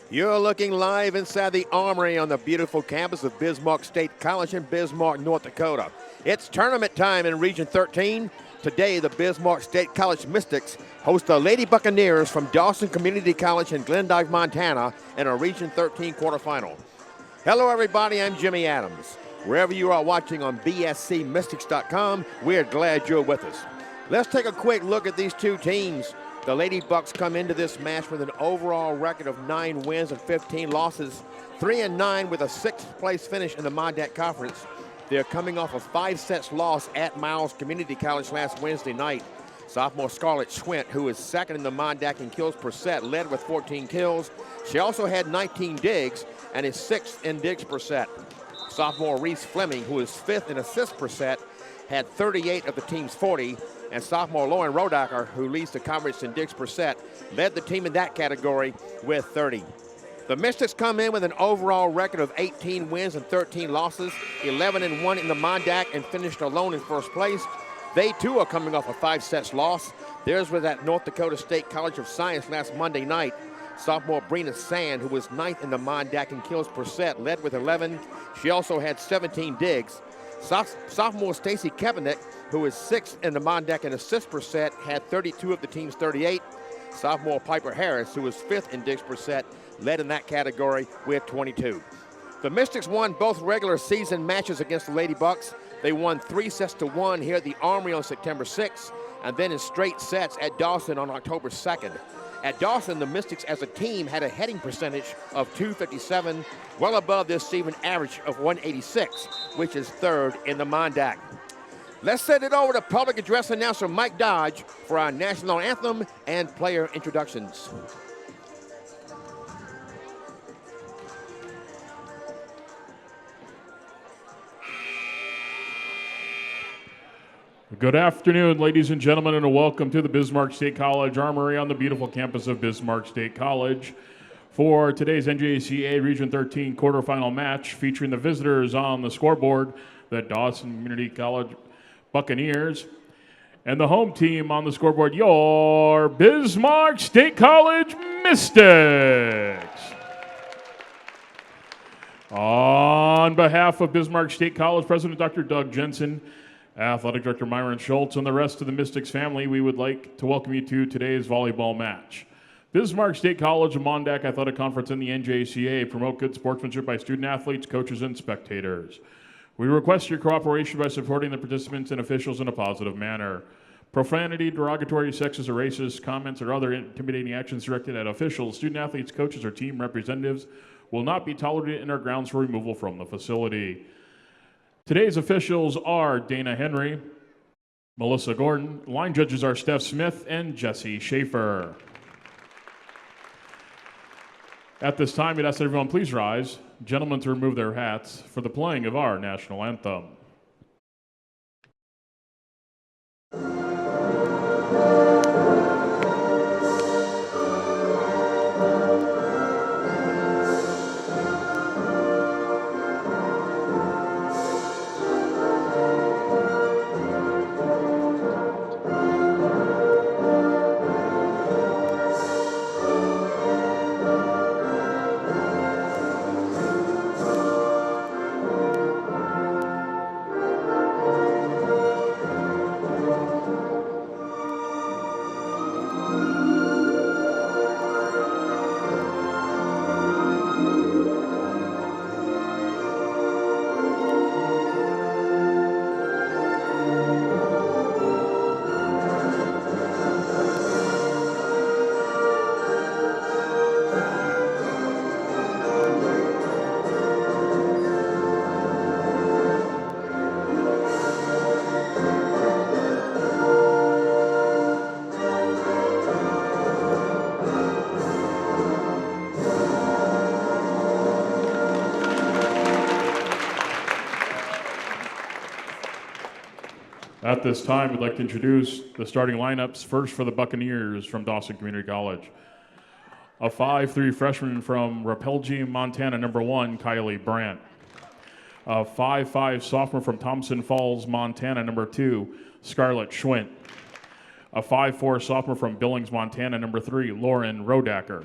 You're looking live inside the Armory on the beautiful campus of Bismarck State College in Bismarck, North Dakota. It's tournament time in Region 13. Today, the Bismarck State College Mystics host the Lady Buccaneers from Dawson Community College in Glendive, Montana in a Region 13 quarterfinal. Hello, everybody. I'm Jimmy Adams. Wherever you are watching on bscmystics.com, we're glad you're with us. Let's take a quick look at these two teams. The Lady Bucks come into this match with an overall record of 9 wins and 15 losses, 3-9 with a 6th place finish in the Mondat Conference. They're coming off a 5-set loss at Miles Community College last Wednesday night. Sophomore Scarlett Schwint, who is second in the Mondat in kills per set, led with 14 kills. She also had 19 digs and is 6th in digs per set. Sophomore Reese Fleming, who is 5th in assists per set, had 38 of the team's 40, and sophomore Lauren Rodacker, who leads the conference in digs per set, led the team in that category with 30. The Mystics come in with an overall record of 18 wins and 13 losses, 11-1 in the Mondac, and finished alone in first place. They, too, are coming off a 5-set loss. Theirs was at North Dakota State College of Science last Monday night. Sophomore Brina Sand, who was 9th in the Mondac in kills per set, led with 11. She also had 17 digs. Sophomore Stacy Kevinick, who is 6th in the Mondac in assists per set, had 32 of the team's 38. Sophomore Piper Harris, who was 5th in digs per set, led in that category with 22. The Mystics won both regular season matches against the Lady Bucks. They won 3-1 here at the Armory on September 6th, and then in straight sets at Dawson on October 2nd. At Dawson, the Mystics as a team had a heading percentage of .257, well above their season average of .186, which is 3rd in the Mondac. Let's send it over to public address announcer Mike Dodge for our national anthem and player introductions. Good afternoon, ladies and gentlemen, and welcome to the Bismarck State College Armory on the beautiful campus of Bismarck State College for today's NJCA Region 13 quarterfinal match featuring the visitors on the scoreboard, the Dawson Community College Buccaneers, and the home team on the scoreboard, your Bismarck State College Mystics. On behalf of Bismarck State College President Dr. Doug Jensen, Athletic Director Myron Schultz, and the rest of the Mystics family, we would like to welcome you to today's volleyball match. Bismarck State College and Mondac Athletic Conference and the NJCA promote good sportsmanship by student athletes, coaches, and spectators. We request your cooperation by supporting the participants and officials in a positive manner. Profanity, derogatory, sexist, or racist comments or other intimidating actions directed at officials, student athletes, coaches, or team representatives will not be tolerated and are grounds for removal from the facility. Today's officials are Dana Henry, Melissa Gordon. Line judges are Steph Smith and Jesse Schaefer. At this time, we'd ask that everyone please rise. Gentlemen to remove their hats for the playing of our national anthem. At this time, we'd like to introduce the starting lineups. First for the Buccaneers from Dawson Community College. A 5'3" freshman from Rapelje, Montana, number 1, Kylie Brandt. A 5'5" sophomore from Thompson Falls, Montana, number 2, Scarlett Schwint. A 5'4" sophomore from Billings, Montana, number 3, Lauren Rodacker.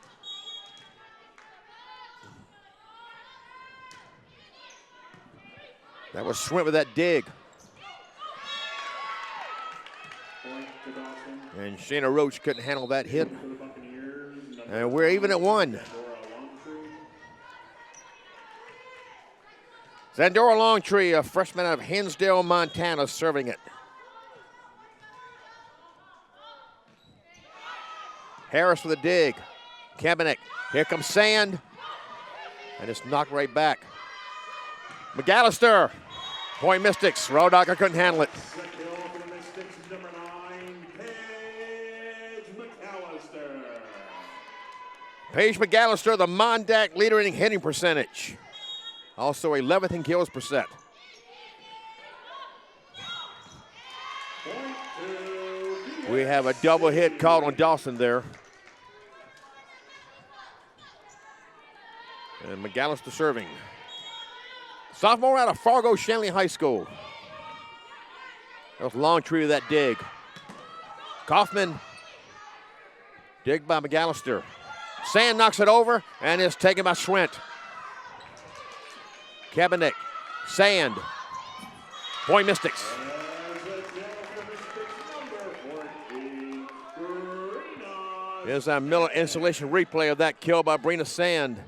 That was Swint with that dig. And Shayna Roach couldn't handle that hit. And we're even at 1. Zandora Longtree, a freshman out of Hinsdale, Montana, serving it. Harris with a dig. Kabinek. Here comes Sand. And it's knocked right back. McAllister. Point Mystics. Rodocker couldn't handle it. Paige McAllister, the Mondac leader in hitting percentage. Also 11th in kills per set. We have a double hit called on Dawson there. And McAllister serving. Sophomore out of Fargo Shanley High School. That was Longtree with that dig. Kaufman. Dig by McAllister. Sand knocks it over, and it's taken by Schwint. Kabinek. Sand. Point Mystics. Here's a Miller installation replay of that kill by Brina Sand.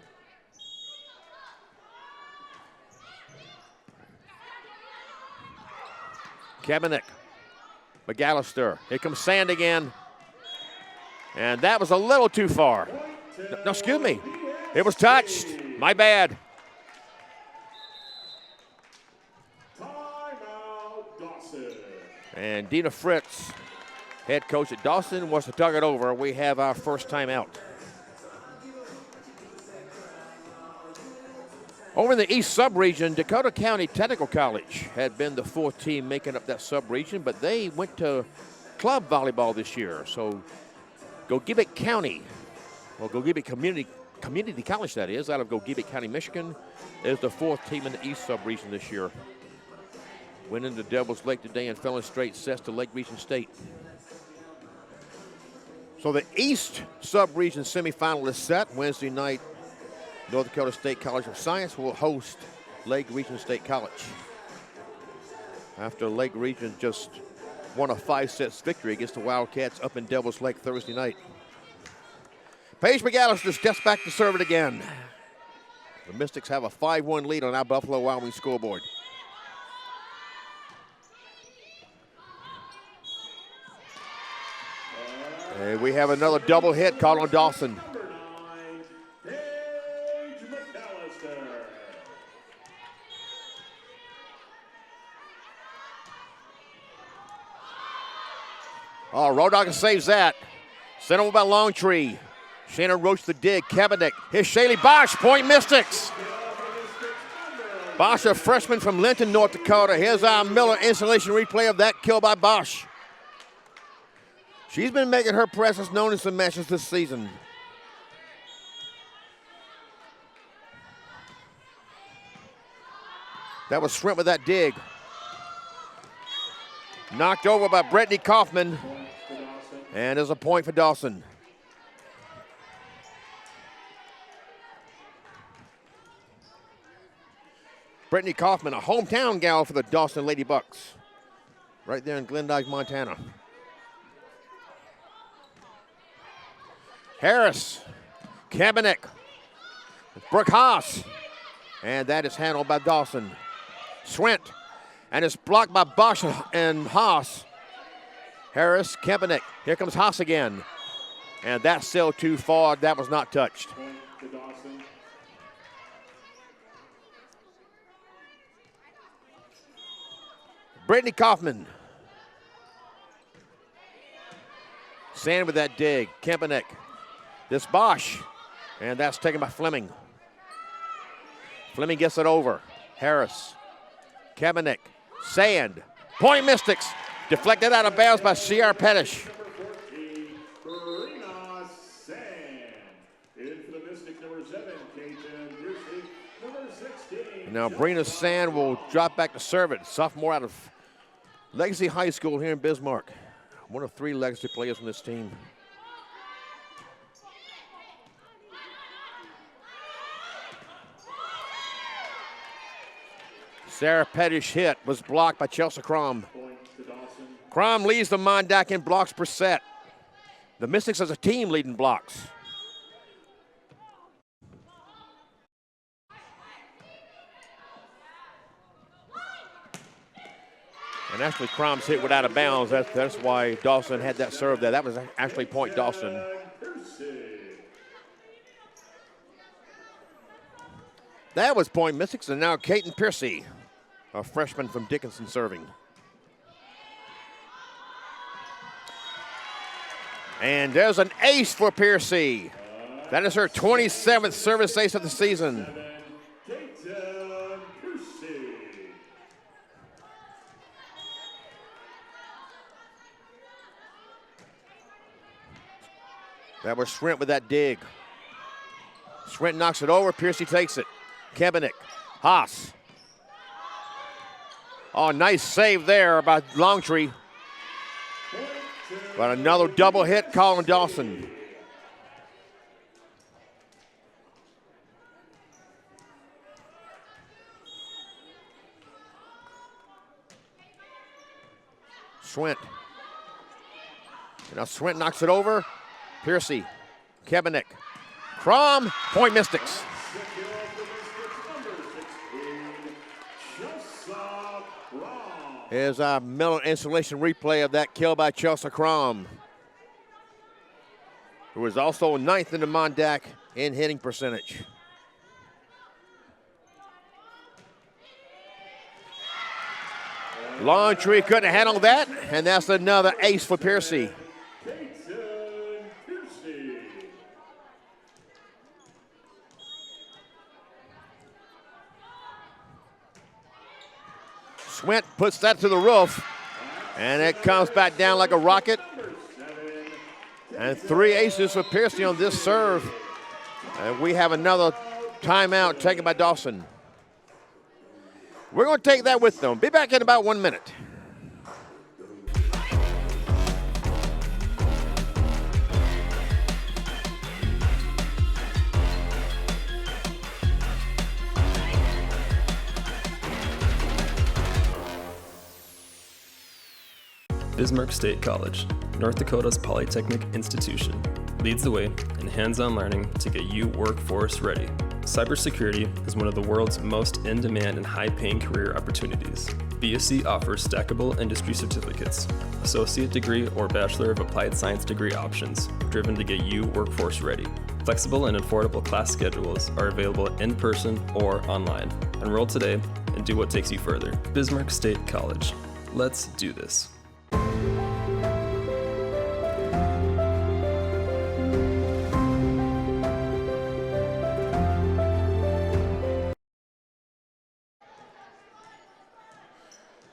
Kabinek. McAllister. Here comes Sand again. And that was a little too far. No, excuse me. It was touched. My bad. And Dina Fritz, head coach at Dawson, wants to tug it over. We have our first timeout. Over in the East Sub-Region, Dakota County Technical College had been the 4th team making up that sub-region, but they went to club volleyball this year. So Gogebic County, well, Gogebic Community College, that is, out of Gogebic County, Michigan, is the 4th team in the East Sub-Region this year. Winning the Devils Lake today and fell in straight sets to Lake Region State. So the East Sub-Region semifinal is set. Wednesday night, North Dakota State College of Science will host Lake Region State College. After Lake Region just won a 5-set victory against the Wildcats up in Devils Lake Thursday night. Paige McAllister steps back to serve it again. The Mystics have a 5-1 lead on our Buffalo Wild Wings scoreboard. And we have another double hit called on Dawson. Oh, Rodocker saves that. Sent over by Longtree. Shannon Roach the dig. Kabinek. Here's Shaylee Bosch. Point Mystics. Bosch, a freshman from Linton, North Dakota. Here's our Miller installation replay of that kill by Bosch. She's been making her presence known in some matches this season. That was Shrimp with that dig. Knocked over by Brittany Kaufman. And there's a point for Dawson. Brittany Kaufman, a hometown gal for the Dawson Lady Bucks. Right there in Glendyke, Montana. Harris, Kabinek, Brooke Haas. And that is handled by Dawson. Swint. And it's blocked by Bosch and Haas. Harris, Kabinek. Here comes Haas again. And that's still too far. That was not touched. Brittany Kaufman. Sand with that dig. Kabinek. This Bosch. And that's taken by Fleming. Fleming gets it over. Harris. Kabinek. Sand. Point Mystics. Deflected out of bounds by C.R. Pettish. Now Brina Sand will drop back to serve it. Sophomore out of Legacy High School here in Bismarck. One of 3 Legacy players from this team. Sarah Pettish hit was blocked by Chelsea Crom. Crom leads the Mondack in blocks per set. The Mystics as a team leading blocks. And actually Crom's hit without a bounds. That's why Dawson had that serve there. That was actually point Dawson. That was point Mystics, and now Caden Piercy, a freshman from Dickinson, serving. And there's an ace for Piercy. That is her 27th service ace of the season. That was Schrint with that dig. Schrint knocks it over, Piercy takes it. Kebenik, Haas. Oh, nice save there by Longtree. But another double hit, Colin Dawson. Swint. Now Swint knocks it over. Piercy, Kebenik, Crom, point Mystics. Here's a Mellon installation replay of that kill by Chelsea Crom, who was also ninth in the Mondack in hitting percentage. Longtree couldn't handle that, and that's another ace for Piercy. Swint puts that to the roof, and it comes back down like a rocket. And 3 aces for Piercy on this serve. And we have another timeout taken by Dawson. We're going to take that with them. Be back in about 1 minute. Bismarck State College, North Dakota's polytechnic institution, leads the way in hands-on learning to get you workforce ready. Cybersecurity is one of the world's most in-demand and high-paying career opportunities. BSC offers stackable industry certificates, associate degree or Bachelor of Applied Science degree options, driven to get you workforce ready. Flexible and affordable class schedules are available in person or online. Enroll today and do what takes you further. Bismarck State College. Let's do this.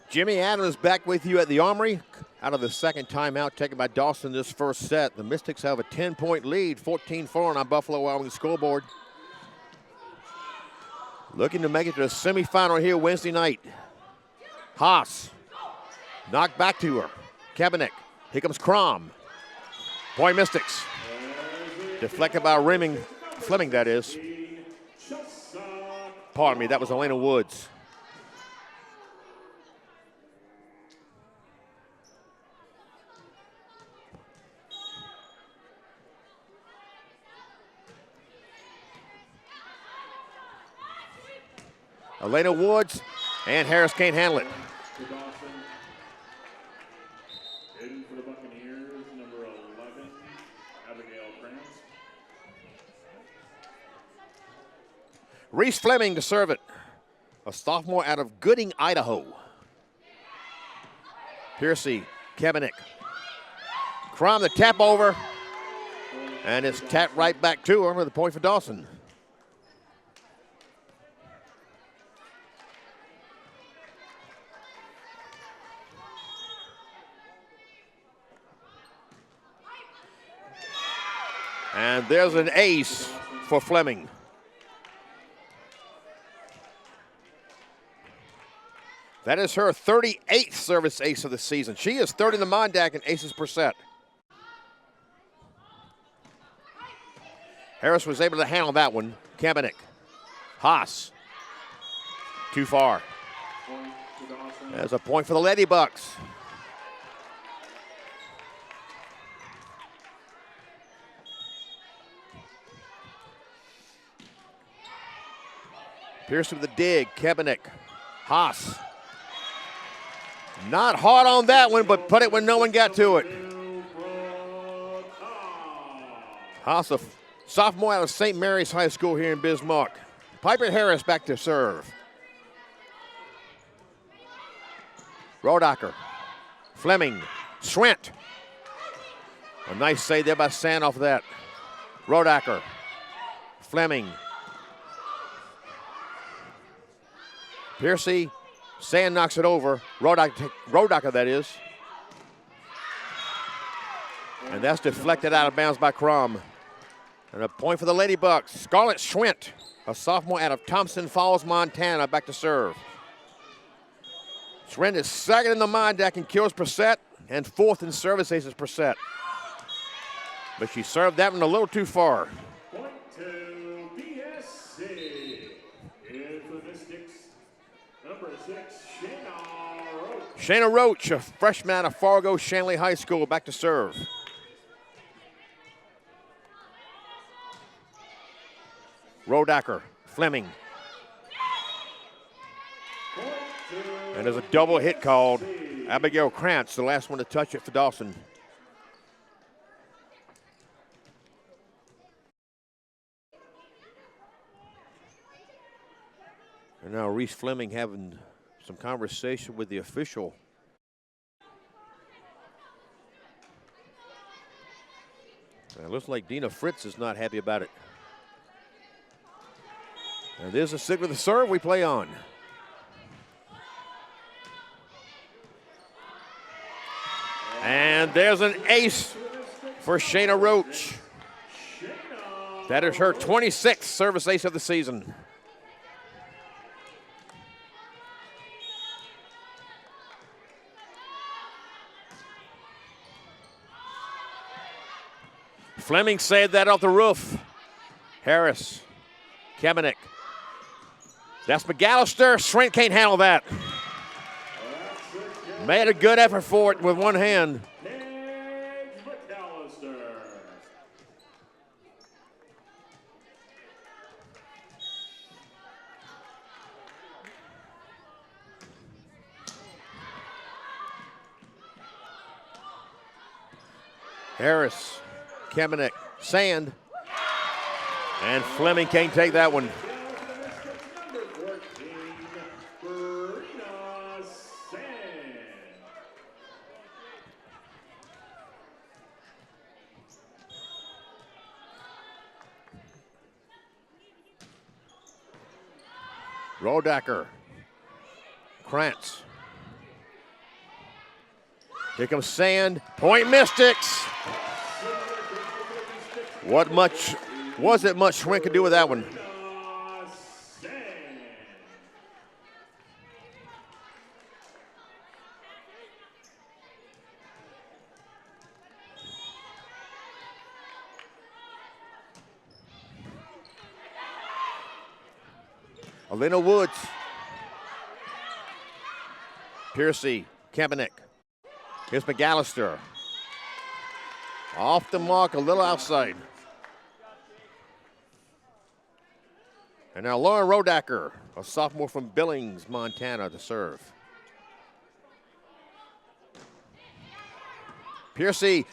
Jimmy Adams back with you at the Armory. Out of the second timeout taken by Dawson this first set. The Mystics have a 10-point lead, 14-4 on our Buffalo Wild Wings scoreboard. Looking to make it to the semifinal here Wednesday night. Haas, knocked back to her. Kebenik, here comes Crom. Point Mystics. Deflected by Fleming, that is. Pardon me, that was Elena Woods. Elena Woods, and Harris can't handle it. In for the Buccaneers, number 11, Abigail France. Reese Fleming to serve it. A sophomore out of Gooding, Idaho. Piercy, Kebenik. Crom the tap over, and it's tapped right back to her with a point for Dawson. And there's an ace for Fleming. That is her 38th service ace of the season. She is third in the Mondack in aces per set. Harris was able to handle that one. Kebenik. Haas. Too far. There's a point for the Lady Bucks. Pierce with the dig, Kebenik, Haas. Not hard on that one, but put it when no one got to it. Haas, a sophomore out of St. Mary's High School here in Bismarck. Piper Harris back to serve. Rodacker, Fleming, Swint. A nice save there by Sand off of that. Rodacker, Fleming. Piercy, Sand knocks it over. Rodacker, that is. And that's deflected out of bounds by Crum. And a point for the Lady Bucks. Scarlett Schwint, a sophomore out of Thompson Falls, Montana, back to serve. Schwint is second in the mind deck in kills per set and fourth in service aces per set. But she served that one a little too far. Point to DSC. In for the Mystics, number 6, Shayna Roach. Shayna Roach, a freshman out of Fargo Shanley High School, back to serve. Rodacker, Fleming. And there's a double hit called. Abigail Krantz, the last one to touch it for Dawson. And now Reese Fleming having some conversation with the official. And it looks like Dina Fritz is not happy about it. And there's a signal of the serve we play on. And there's an ace for Shayna Roach. That is her 26th service ace of the season. Fleming saved that off the roof. Harris, Kemenik. That's McAllister. Shrink can't handle that. Made a good effort for it with one hand. Harris, Kemenik, Sand. And Fleming can't take that one. Rodacker, Krantz. Here comes Sand, point Mystics. What much, was it much Schwinn could do with that one? Alina Woods. Piercy, Kemenik. Here's McAllister. Off the mark, a little outside. And now Lauren Rodacker, a sophomore from Billings, Montana, to serve. Piercy.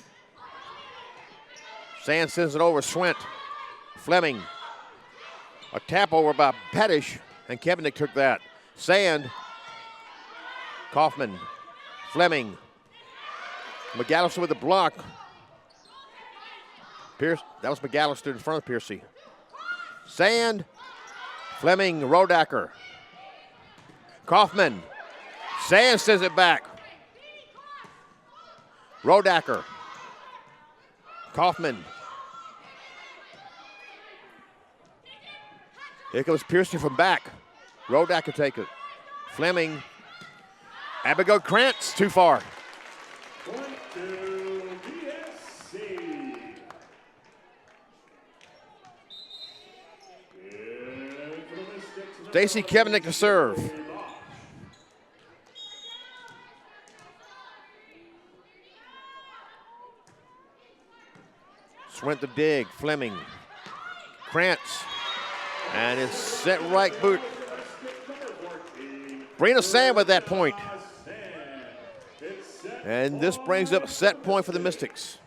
Sand sends it over, Schwint. Fleming. A tap over by Pettish, and Kemenik took that. Sand. Kaufman. Fleming. McAllister with the block. Pierce, that was McAllister in front of Piercy. Sand. Fleming, Rodacker. Kaufman. Sand sends it back. Rodacker. Kaufman. Here comes Piercy from back. Rodacker take it. Fleming. Abigail Krantz, too far. Point to DSC. Stacy Kemenik to serve. Went the dig. Fleming. Krantz. And his set right boot. Brina Sand with that point. And this brings up a set point for the Mystics.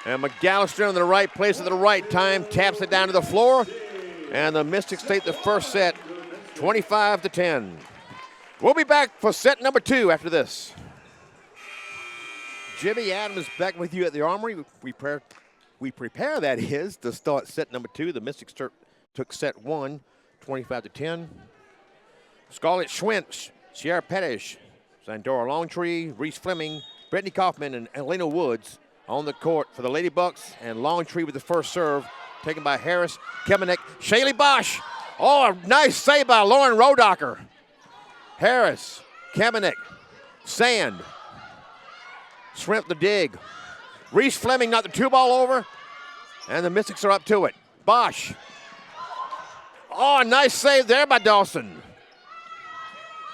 And McAllister in the right place at the right time, taps it down to the floor. And the Mystics take the first set, 25-10. We'll be back for set number 2 after this. Jimmy Adams back with you at the Armory. We prepare, that is, to start set number 2. The Mystics took set 1, 25-10. Scarlett Schwentz, Sierra Pettis, Sandora Longtree, Reese Fleming, Brittany Kaufman, and Elena Woods on the court for the Lady Bucks, and Longtree with the first serve, taken by Harris, Kemenek, Shaylee Bosch. Oh, a nice save by Lauren Rodacher. Harris, Kemenek, Sand, Shrimp the dig. Reese Fleming knocked the 2-ball over, and the Mystics are up to it. Bosch. Oh, a nice save there by Dawson.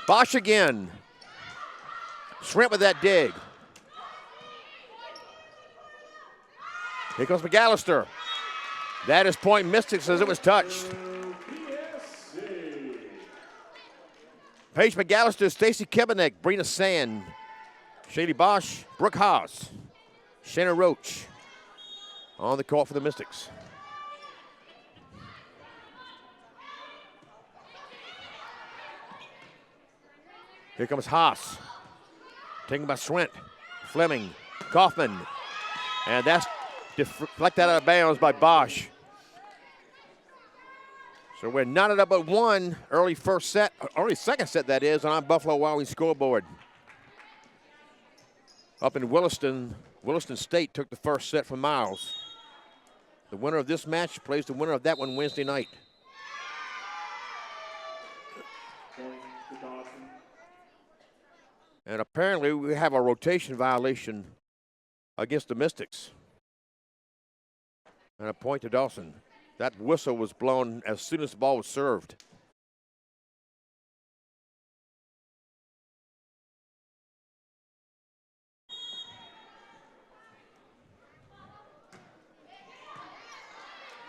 Bosch again. Shrimp with that dig. Here comes McAllister. That is point Mystics as it was touched. Paige McAllister, Stacy Kemenek, Brina Sand, Shady Bosch, Brooke Haas, Shanna Roach on the court for the Mystics. Here comes Haas, taken by Swint, Fleming, Kaufman, and that's deflected out of bounds by Bosch. So we're knotted up at 1 early second set that is, on Buffalo Wild Wings scoreboard. Up in Williston State took the first set from Miles. The winner of this match plays the winner of that one Wednesday night. And apparently we have a rotation violation against the Mystics. And a point to Dawson. That whistle was blown as soon as the ball was served.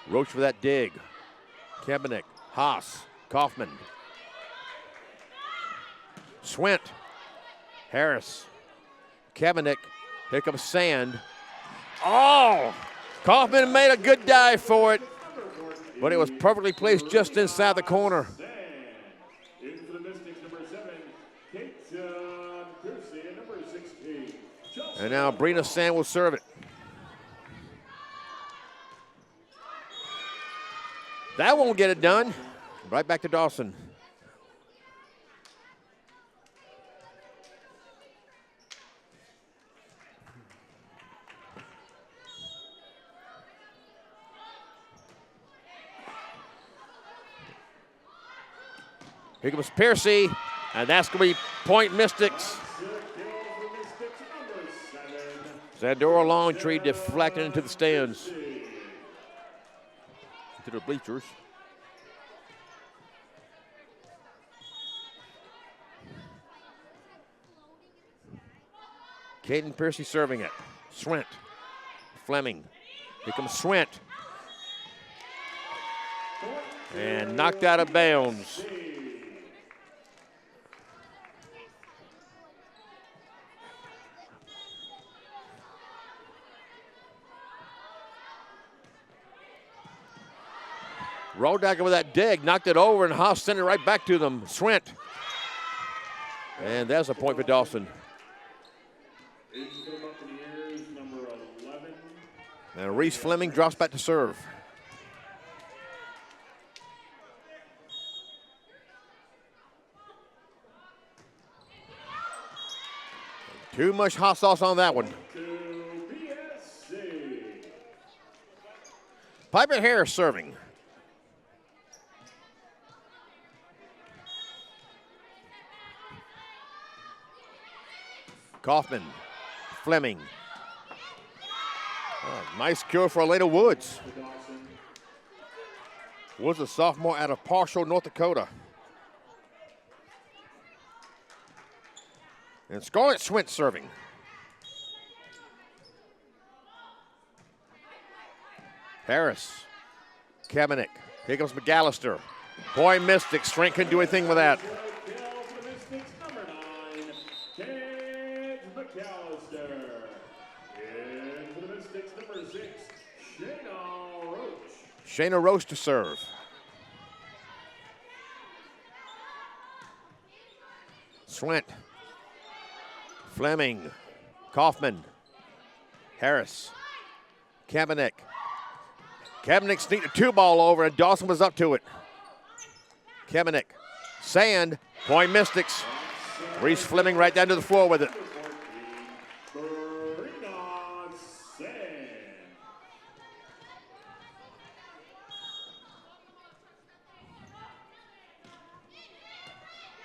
Roach for that dig. Kemenek, Haas, Kaufman. Swint, Harris, Kemenek. Here comes Sand. Oh! Kaufman made a good dive for it, but it was perfectly placed just inside the corner. And now Brina Sand will serve it. That won't get it done. Right back to Dawson. Here comes Piercy, and that's going to be point Mystics. Sandora Longtree deflected into the stands. To the bleachers. Caden Piercy serving it. Swint. Fleming. Here comes Swint. And knocked out of bounds. Rodacher with that dig, knocked it over, and Haas sent it right back to them. Swint. And that's a point for Dawson. And Reese Fleming drops back to serve. Too much hot sauce on that one. Piper Harris serving. Kaufman, Fleming. Oh, nice cure for Elena Woods. Woods, a sophomore out of Parshall, North Dakota. And Scarlett Swint serving. Harris. Kabanek. Here comes McAllister. Boy, Mystics. Strength couldn't do anything with that. Shayna Roach to serve. Swint. Fleming. Kaufman. Harris. Kabanek. Kabanek sneaked a 2-ball over, and Dawson was up to it. Kabanek. Sand. Point Mystics. Reese Fleming right down to the floor with it.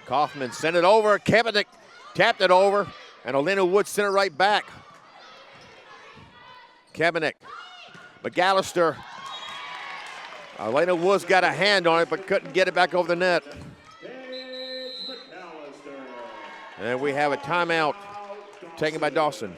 Kaufman sent it over. Kabanek tapped it over, and Elena Woods sent it right back. Kabanek. McAllister. Elena Woods got a hand on it, but couldn't get it back over the net. And we have a timeout taken by Dawson.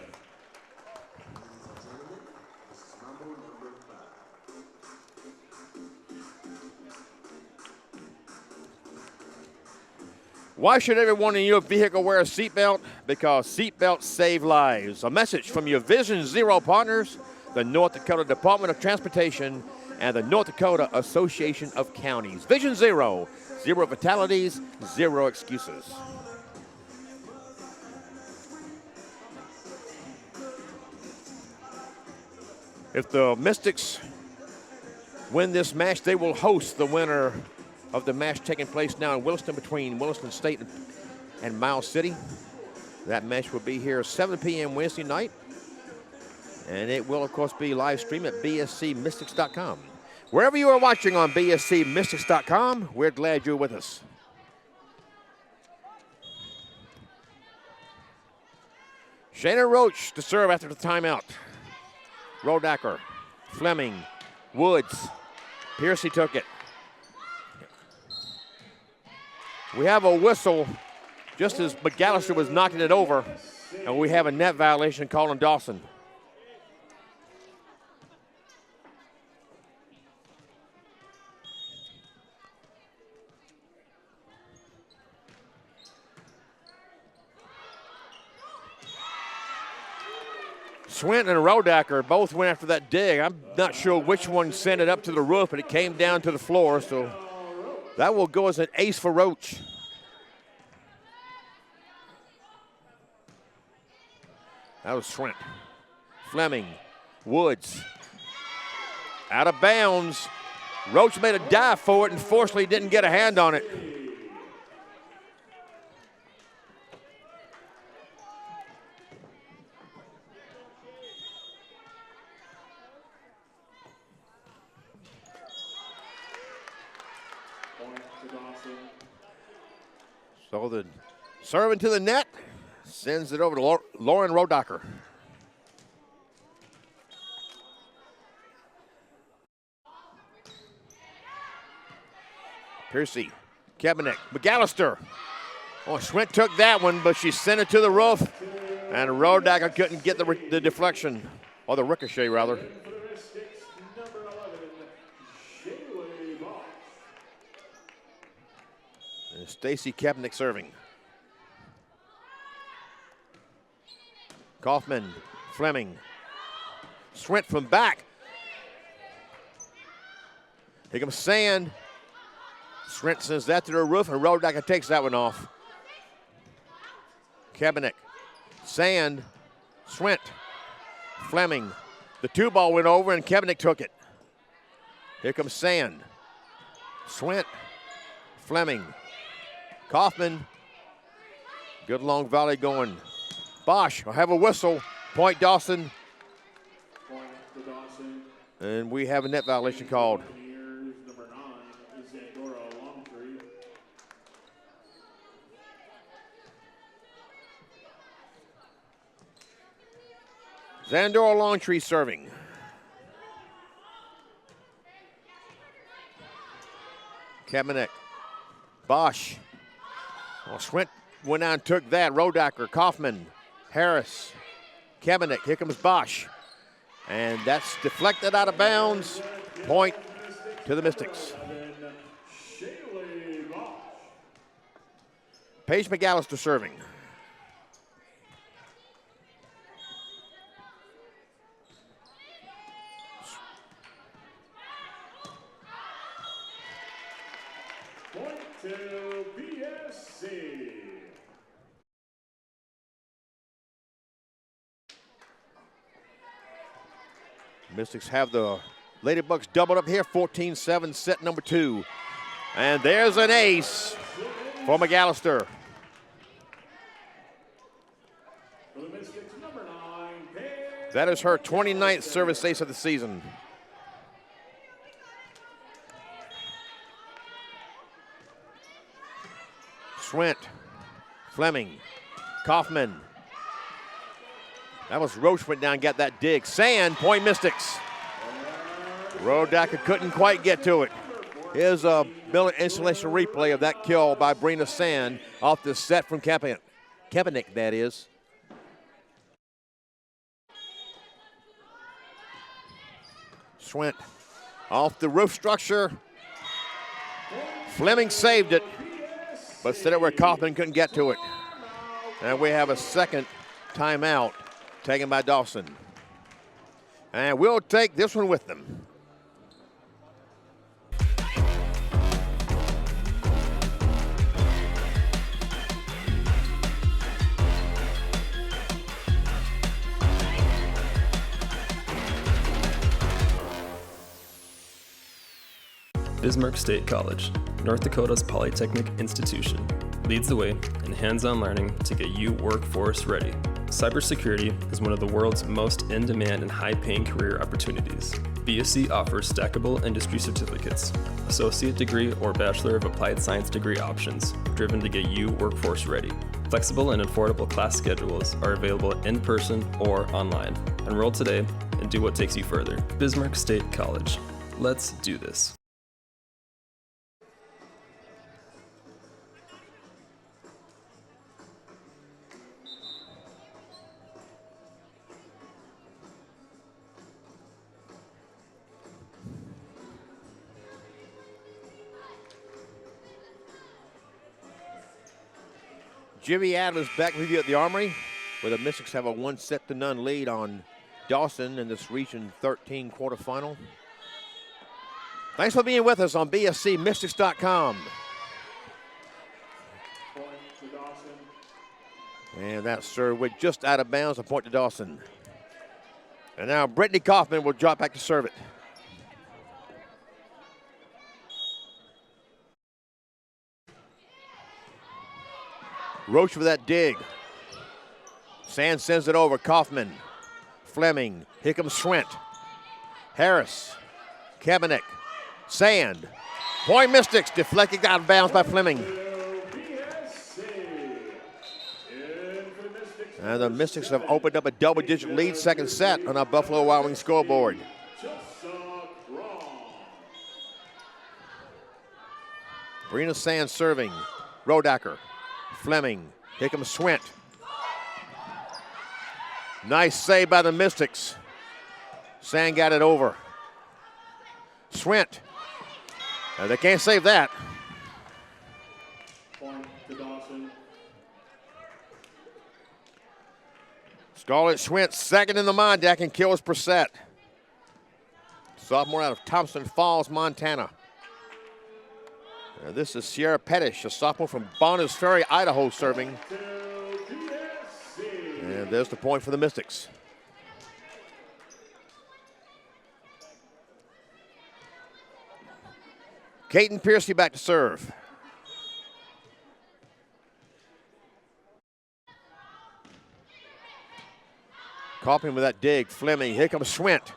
Why should everyone in your vehicle wear a seatbelt? Because seatbelts save lives. A message from your Vision Zero partners, the North Dakota Department of Transportation, and the North Dakota Association of Counties. Vision Zero, zero fatalities, zero excuses. If the Mystics win this match, they will host the winner of the match taking place now in Williston between Williston State and Miles City. That match will be here 7 p.m. Wednesday night. And it will, of course, be live streamed at bscmystics.com. Wherever you are watching on bscmystics.com, we're glad you're with us. Shayna Roach to serve after the timeout. Rodacker, Fleming, Woods. Piercy took it. We have a whistle just as McAllister was knocking it over, and we have a net violation called on Dawson. Swint and Rodacker both went after that dig. I'm not sure which one sent it up to the roof, but it came down to the floor, so that will go as an ace for Roach. That was Swint. Fleming, Woods, out of bounds. Roach made a dive for it and fortunately didn't get a hand on it. So the serve into the net, sends it over to Lauren Rodacker. Piercy, Kabanek, McAllister. Oh, Swint took that one, but she sent it to the roof, and Rodacker couldn't get the deflection, or the ricochet, rather. And Stacy Kabanek serving. Kaufman, Fleming. Swint from back. Here comes Sand. Swint sends that to the roof, and Rodacker takes that one off. Kabanek, Sand, Swint, Fleming. The 2-ball went over, and Kabanek took it. Here comes Sand. Swint, Fleming. Kaufman. Good long volley going. Bosch will have a whistle. Point Dawson. Point to Dawson. And we have a net violation called. Number 9 is Zandora Longtree. Zandora Longtree serving. Kabanek. Bosch. Oh, Swint went down and took that. Rodacker, Kaufman, Harris, Kaepernick. Here comes Bosch. And that's deflected out of bounds. Point to the Mystics. Paige McAllister serving. Point to BSC. Mystics have the Ladybugs doubled up here, 14-7, set number 2. And there's an ace for McAllister. For the Mystics, number 9, Paige. That is her 29th service ace of the season. Swint, Fleming, Kaufman. That was Roach went down and got that dig. Sand, point Mystics. Rodacker couldn't quite get to it. Here's a Miller installation replay of that kill by Brina Sand off the set from Kaepernick, that is. Swint off the roof structure. Fleming saved it, but set it where Kaufman couldn't get to it. And we have a second timeout taken by Dawson. And we'll take this one with them. Bismarck State College, North Dakota's polytechnic institution, leads the way in hands-on learning to get you workforce ready. Cybersecurity is one of the world's most in-demand and high-paying career opportunities. BSC offers stackable industry certificates, associate degree or Bachelor of Applied Science degree options, driven to get you workforce ready. Flexible and affordable class schedules are available in person or online. Enroll today and do what takes you further. Bismarck State College. Let's do this. Jimmy Adler's back with you at the Armory, where the Mystics have a 1-0 lead on Dawson in this Region 13 quarterfinal. Thanks for being with us on BSCMystics.com. Point to Dawson. And that's served with just out of bounds, a point to Dawson. And now Brittany Kaufman will drop back to serve it. Roach for that dig. Sand sends it over. Kaufman, Fleming. Here comes Swint. Harris, Kaepernick, Sand. Point Mystics deflected out of bounds by Fleming. And the Mystics have opened up a double-digit lead second set on our Buffalo Wild Wings scoreboard. Brina Sand serving. Rodacker. Fleming, here comes Swint. Nice save by the Mystics. Sand got it over. Swint. They can't save that. Point to Dawson. Scarlett Swint, second in the Mondack and kills per set. Sophomore out of Thompson Falls, Montana. This is Sierra Pettish, a sophomore from Bonners Ferry, Idaho, serving. And there's the point for the Mystics. Caden Piercy back to serve. Kaufman with that dig. Fleming, here comes Swint.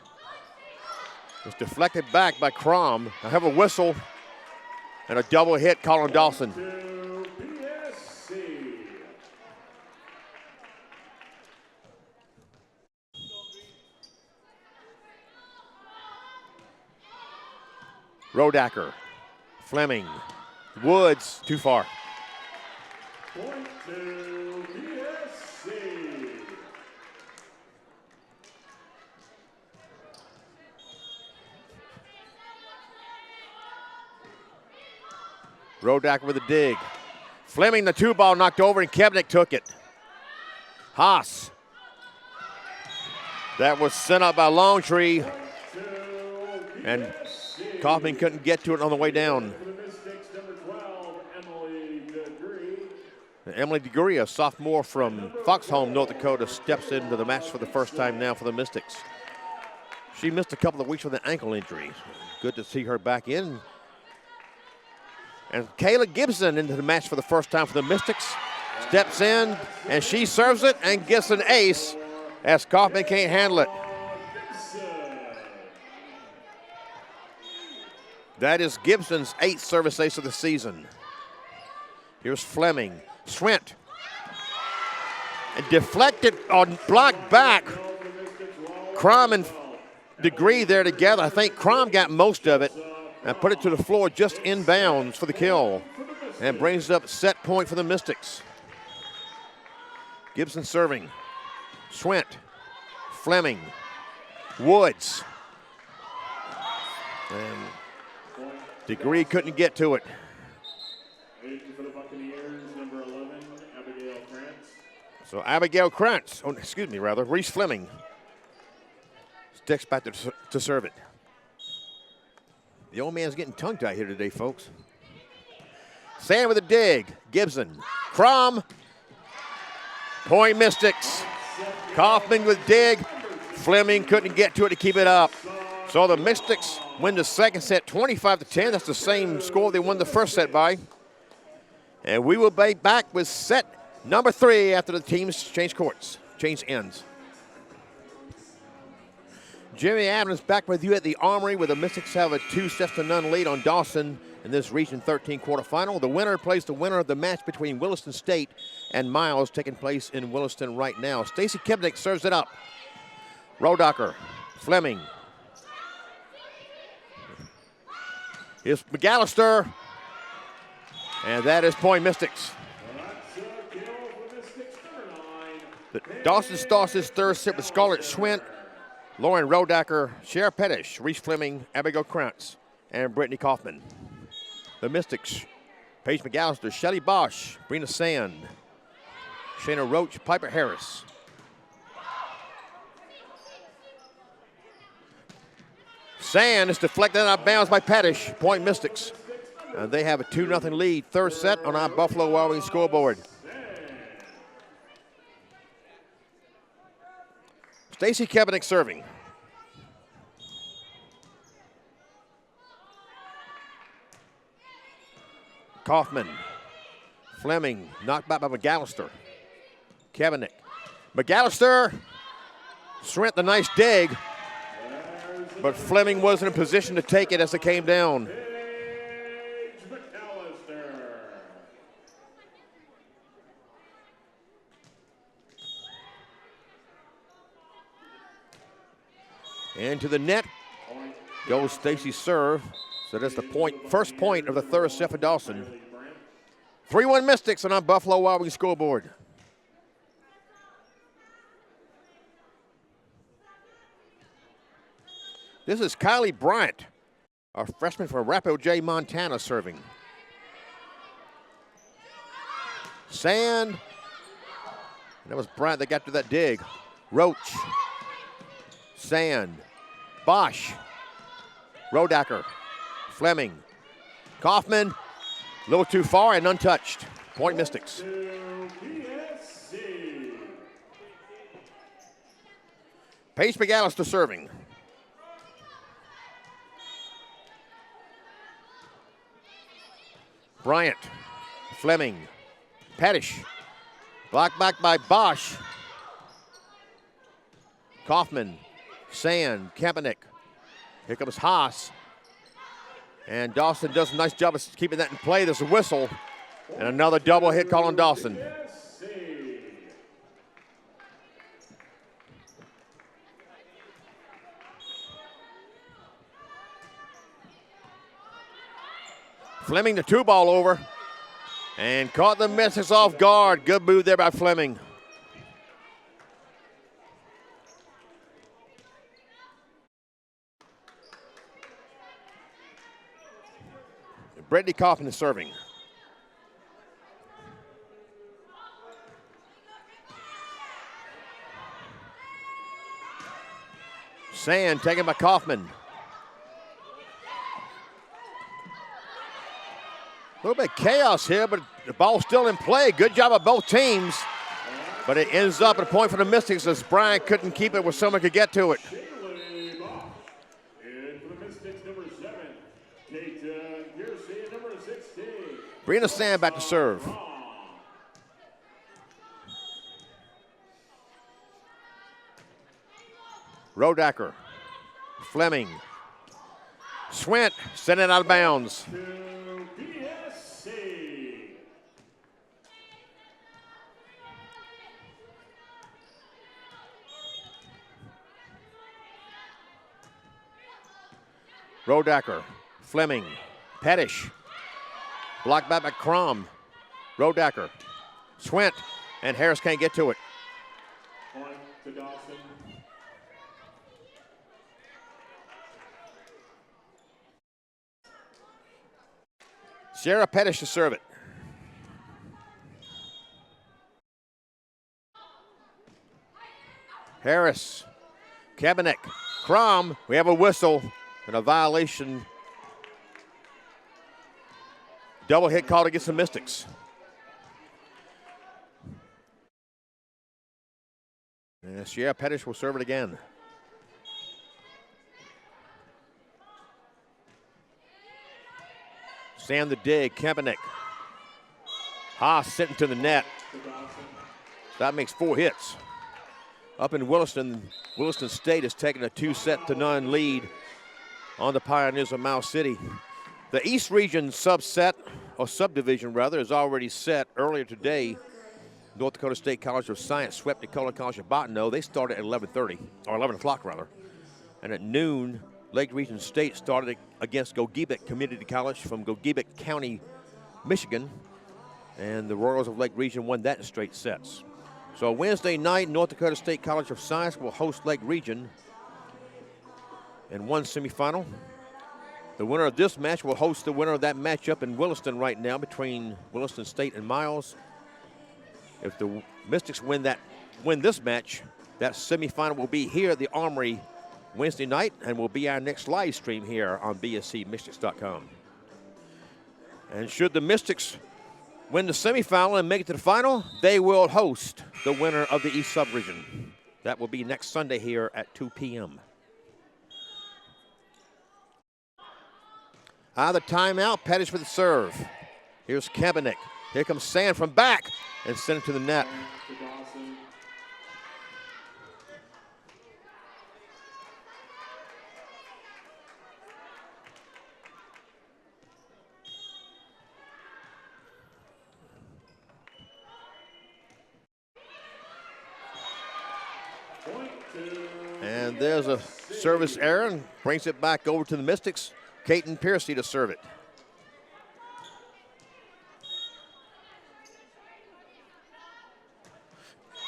It's deflected back by Crom. I have a whistle. And a double hit, Colin Dawson. Rodacker, Fleming, Woods, too far. Point to DCC. Rodak with a dig. Fleming, the 2-ball knocked over, and Kevnick took it. Haas. That was sent up by Longtree. And Kaufman couldn't get to it on the way down. Emily DeGree, a sophomore from Foxholm, North Dakota, steps into the match for the first time now for the Mystics. She missed a couple of weeks with an ankle injury. Good to see her back in. And Kayla Gibson into the match for the first time for the Mystics. Steps in, and she serves it and gets an ace as Kaufman can't handle it. That is Gibson's 8th service ace of the season. Here's Fleming. Swint. And deflected on blocked back. Crom and DeGree there together. I think Crom got most of it and put it to the floor just inbounds for the kill. And brings up set point for the Mystics. Gibson serving. Swint. Fleming. Woods. And DeGree couldn't get to it. For the Buccaneers, number 11, Abigail Krantz. So Abigail Krantz, Reese Fleming sticks back to serve it. The old man's getting tongue-tied here today, folks. Sand with a dig. Gibson. Crom. Point Mystics. Kaufman with dig. Fleming couldn't get to it to keep it up. So the Mystics win the second set 25-10. That's the same score they won the first set by. And we will be back with set number 3 after the teams change ends. Jimmy Adams back with you at the Armory, where the Mystics have a 2-0 lead on Dawson in this Region 13 quarterfinal. The winner plays the winner of the match between Williston State and Miles, taking place in Williston right now. Stacy Kipnick serves it up. Rodacker, Fleming. Here's McAllister. And that is point Mystics. Dawson starts his third set with Scarlett Schwint, Lauren Rodacker, Cher Pettish, Reese Fleming, Abigail Krantz, and Brittany Kaufman. The Mystics, Paige McAllister, Shelly Bosch, Brina Sand, Shayna Roach, Piper Harris. Sand is deflected out of bounds by Pettish, point Mystics. They have a 2-0 lead, third set on our Buffalo Wild Wings scoreboard. Stacy Kevnick serving. Kaufman. Fleming knocked back by McAllister. Kevnick. McAllister. Swint the nice dig. But Fleming wasn't in position to take it as it came down. And to the net goes Stacy's serve. So that's the first point of the third set for Dawson. 3-1 Mystics on our Buffalo Wild Wings scoreboard. This is Kylie Bryant, a freshman from Arapahoe J, Montana, serving. Sand. And that was Bryant that got to that dig. Roach. Sand. Bosch. Rodacker. Fleming. Kaufman. A little too far and untouched. Point Mystics. Paige McAllister serving. Bryant. Fleming. Pettish. Blocked back by Bosch. Kaufman. Sand. Kaepernick. Here comes Haas. And Dawson does a nice job of keeping that in play. There's a whistle. And another double hit call on Dawson. Fleming the 2-ball over. And caught the Mystics off guard. Good move there by Fleming. Brittany Kaufman is serving. Sand taken by Kaufman. A little bit of chaos here, but the ball's still in play. Good job of both teams. But it ends up at a point for the Mystics as Brian couldn't keep it where someone could get to it. Brina Sand back to serve. Rodacker, Fleming, Swint sent it out of bounds. Rodacker, Fleming, Pettish, blocked back by Crom. Rodacker, Swint, and Harris can't get to it. Point to Dawson. Sierra Pettish to serve it. Harris, Kabanek, Crom. We have a whistle and a violation. Double hit called against the Mystics. And Sierra Pettish will serve it again. Sam the dig, Kabanek. Haas sitting to the net. That makes 4 hits. Up in Williston, Williston State has taken a 2-0 lead on the Pioneers of Miles City. The East Region subset, or subdivision rather, is already set. Earlier today, North Dakota State College of Science swept Dakota College of Bottineau. They started at 11:30, or 11 o'clock rather. And at noon, Lake Region State started against Gogebic Community College from Gogebic County, Michigan. And the Royals of Lake Region won that in straight sets. So Wednesday night, North Dakota State College of Science will host Lake Region in one semifinal. The winner of this match will host the winner of that matchup in Williston right now between Williston State and Miles. If the Mystics win this match, that semifinal will be here at the Armory Wednesday night and will be our next live stream here on bscmystics.com. And should the Mystics win the semifinal and make it to the final, they will host the winner of the East Sub-Region. That will be next Sunday here at 2 p.m. Out of the timeout, Pettish for the serve. Here's Kabanek. Here comes Sand from back and send it to the net. And there's a service error and brings it back over to the Mystics. Caton Piercy to serve it.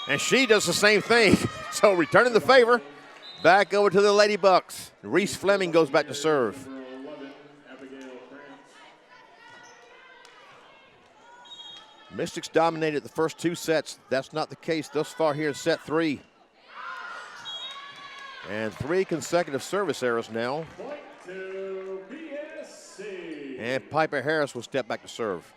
And she does the same thing. So returning the favor, back over to the Lady Bucks. Reese Fleming goes back to serve. Mystics dominated the first 2 sets. That's not the case thus far here in set 3. And 3 consecutive service errors now. And Piper Harris will step back to serve.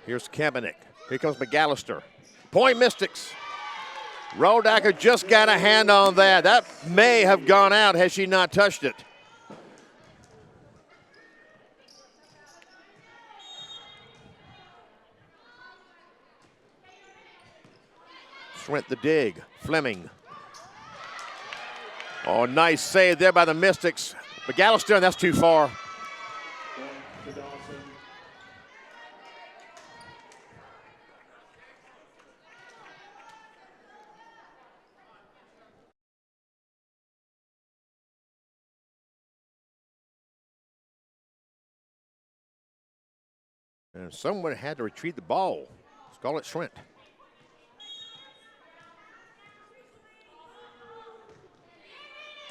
Here's Kabanek. Here comes McAllister. Point Mystics. Rodacker just got a hand on that. That may have gone out had she not touched it. Swint the dig. Fleming. Oh, nice save there by the Mystics. McAllister, and that's too far. And someone had to retrieve the ball. Scarlett Schrent.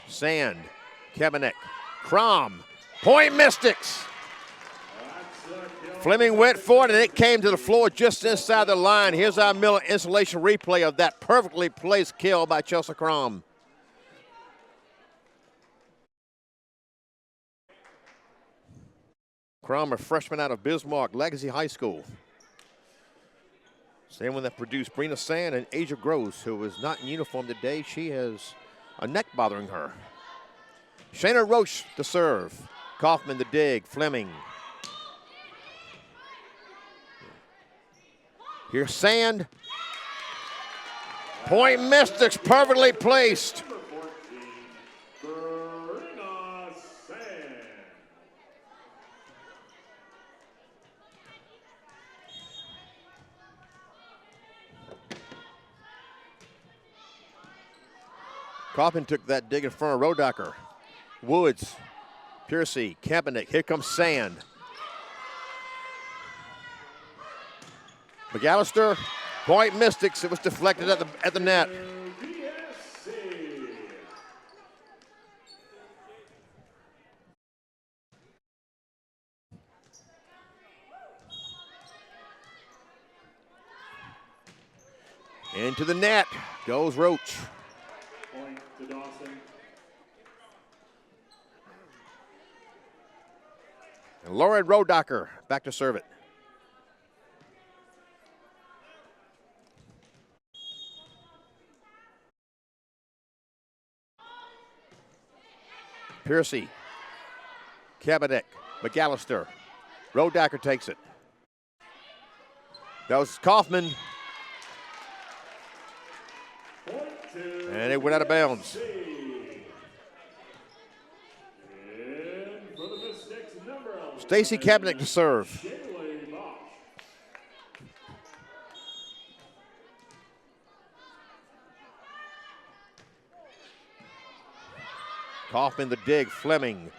Sand, Kabanek, Crom, Point Mystics. Fleming went for it, and it came to the floor just inside the line. Here's our Miller installation replay of that perfectly placed kill by Chelsea Crom. Crom, a freshman out of Bismarck Legacy High School. Same one that produced Brina Sand and Asia Gross, who is not in uniform today. She has a neck bothering her. Shayna Roche to serve. Kaufman the dig. Fleming. Here's Sand. Point Mystics perfectly placed. Kaufman took that dig in front of Rodacker. Woods, Piercy, Kaepernick. Here comes Sand. McAllister, Point Mystics. It was deflected at the net. Into the net goes Roach. Point to Dawson. And Lauren Rodacker back to serve it. Piercy, Kabanek, McAllister. Rodacker takes it. That was Kaufman. And it went out of bounds. Stacy Kabanek to serve. Kaufman the dig. Fleming.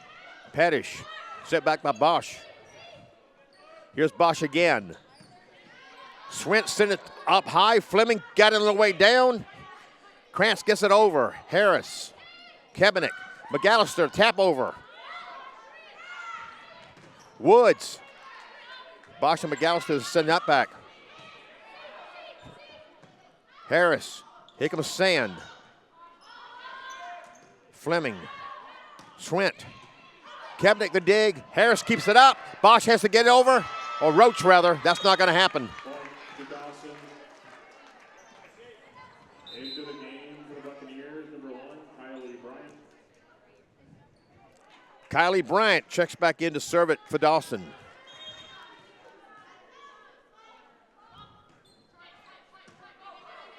Pettish. Set back by Bosch. Here's Bosch again. Swint sent it up high. Fleming got it on the way down. Krantz gets it over. Harris. Kabanek. McAllister. Tap over. Woods. Bosch and McAllister sending that back. Harris. Here comes Sand. Fleming. Swint. Kabanek the dig. Harris keeps it up. Bosch has to get it over. Or Roach, rather. That's not going to happen. Into the game for the Buccaneers, number 1, Kylie Bryant. Kylie Bryant checks back in to serve it for Dawson.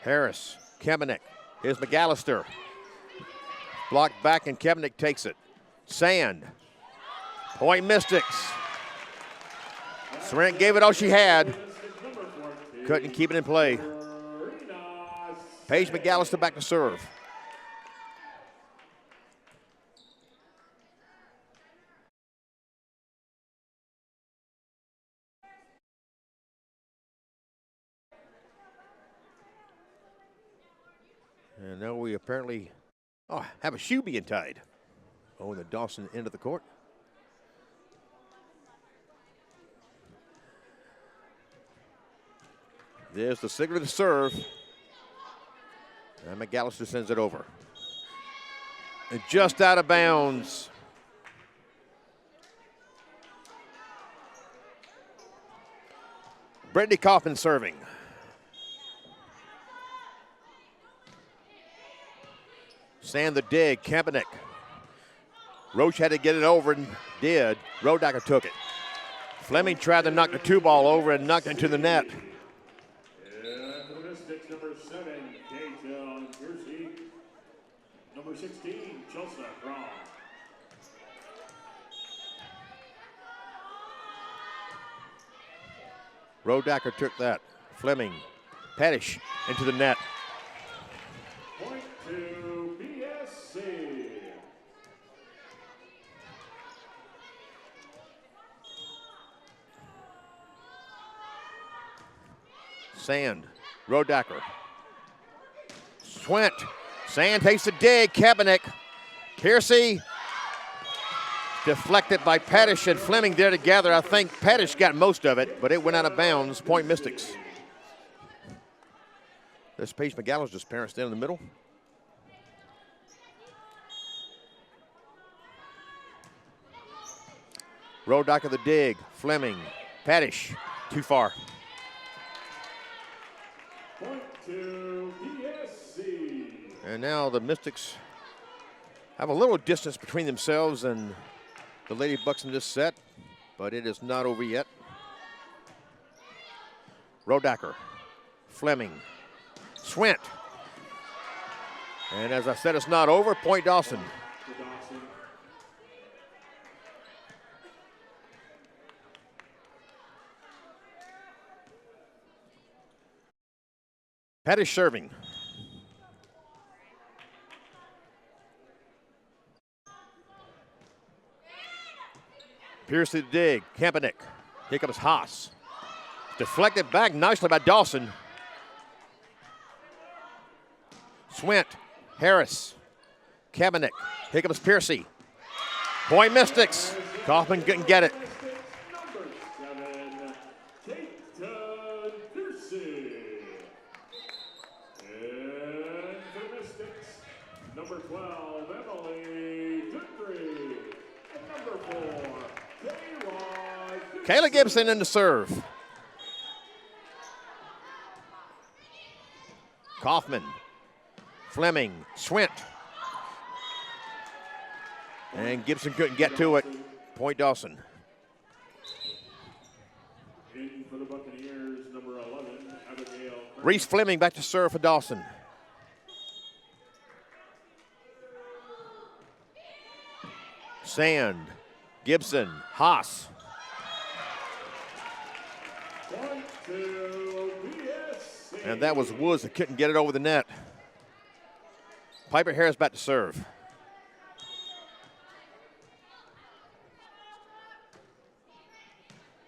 Harris, Kabanek. Here's McAllister. Blocked back and Kabanek takes it. Sand. Point Mystics. Sarant gave it all she had. Couldn't keep it in play. Paige McAllister back to serve. And now we apparently have a shoe being tied on the Dawson end of the court. There's the signal to serve. And McAllister sends it over. And just out of bounds. Brittany Kaufman serving. Sand the dig, Kaepernick. Roach had to get it over and did. Rodacker took it. Fleming tried to knock the 2-ball over and knocked it into the net. And for the Mystics, number 7, Kaytel Piercy. Number 16, Chelsea Crom. Rodacker took that. Fleming, Pettish into the net. Point to BSC. Sand, Rodacker. Swint, Sand takes the dig, Kaepernick. Piercy, deflected by Paddish and Fleming there together. I think Paddish got most of it, but it went out of bounds. Point Mystics. There's Paige McAllister's parents down in the middle. Rodacker the dig, Fleming, Paddish, too far. Point to DSC. And now the Mystics have a little distance between themselves and the Lady Bucks in this set, but it is not over yet. Rodacker, Fleming, Swint. And as I said, it's not over. Point Dawson. Paddish serving. Pierce to the dig, Kaepernick. Here comes Haas. Deflected back nicely by Dawson. Swint, Harris, Kaepernick. Here comes Piercy. Point Mystics. Kaufman couldn't get it. Number 7, Kate Piercy. And for Mystics, number 12, Emily Dupree. And number 4, K-Rod. Kayla Gibson in the serve. Kaufman, Fleming, Swint. And Gibson couldn't get to it. Point Dawson. In for the Buccaneers, number 11, Abigail. Reese Fleming back to serve for Dawson. Sand, Gibson, Haas. Point to DSC. And that was Woods that couldn't get it over the net. Piper Harris back to serve.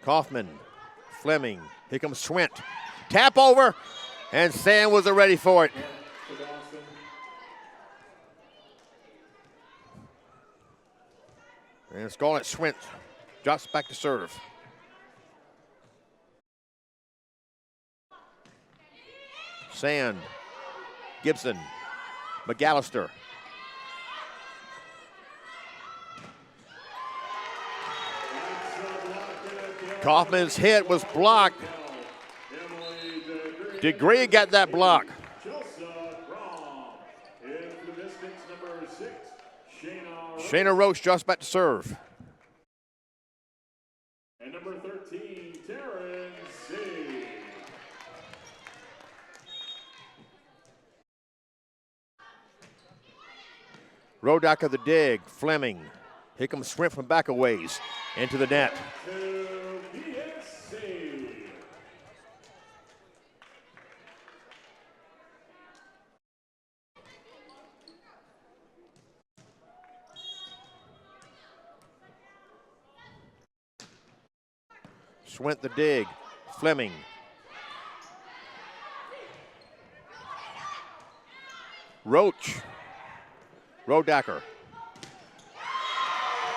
Kaufman, Fleming, here comes Swint. Tap over, and Sand wasn't ready for it. And Scarlett Swint drops back to serve. Sand, Gibson, McAllister. Kaufman's hit was blocked. Degree got that block. Shayna Roach just back to serve. And number 13, Taryn C. Rodacker the dig, Fleming. Here comes Swint from back a ways into the net. To DSC. Swint the dig, Fleming. Roach, Rodacker.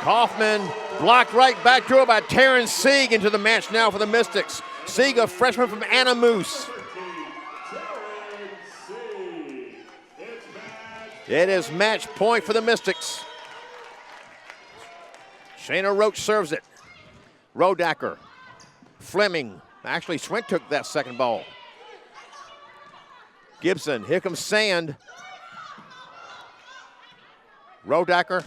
Kaufman blocked right back to her by Taryn Sieg into the match now for the Mystics. Sieg, a freshman from Anna Moose. It is match point for the Mystics. Shayna Roach serves it. Rodacker, Fleming. Actually, Swint took that second ball. Gibson, here comes Sand. Rodacker.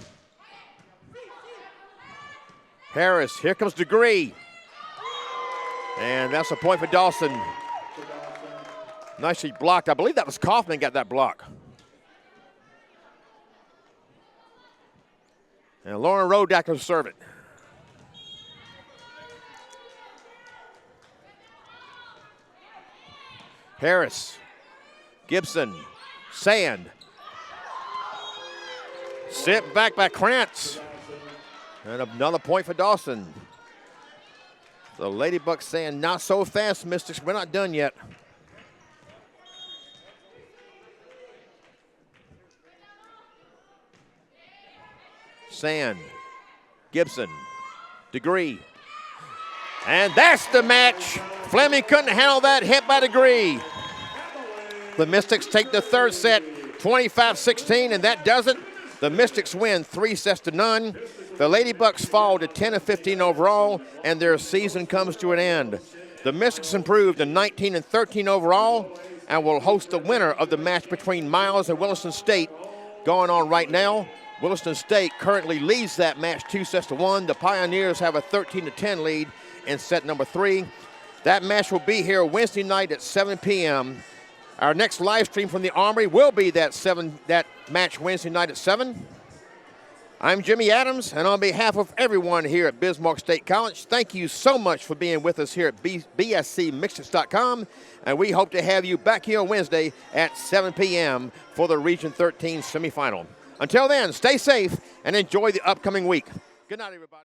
Harris, here comes Degree. And that's a point for Dawson. Nicely blocked. I believe that was Kaufman got that block. And Lauren Rodacker will serve it. Harris, Gibson, Sand. Sent back by Krantz. And another point for Dawson. The Lady Bucks saying, not so fast, Mystics. We're not done yet. Sand, Gibson, Degree. And that's the match. Fleming couldn't handle that hit by Degree. The Mystics take the third set, 25-16, and that does it. The Mystics win 3-0. The Lady Bucks fall to 10-15 overall, and their season comes to an end. The Mystics improved to 19-13 overall and will host the winner of the match between Miles and Williston State going on right now. Williston State currently leads that match 2-1. The Pioneers have a 13-10 lead in set number 3. That match will be here Wednesday night at 7 p.m. Our next live stream from the Armory will be that match Wednesday night at 7. I'm Jimmy Adams, and on behalf of everyone here at Bismarck State College, thank you so much for being with us here at bscmixers.com, and we hope to have you back here on Wednesday at 7 p.m. for the Region 13 semifinal. Until then, stay safe and enjoy the upcoming week. Good night, everybody.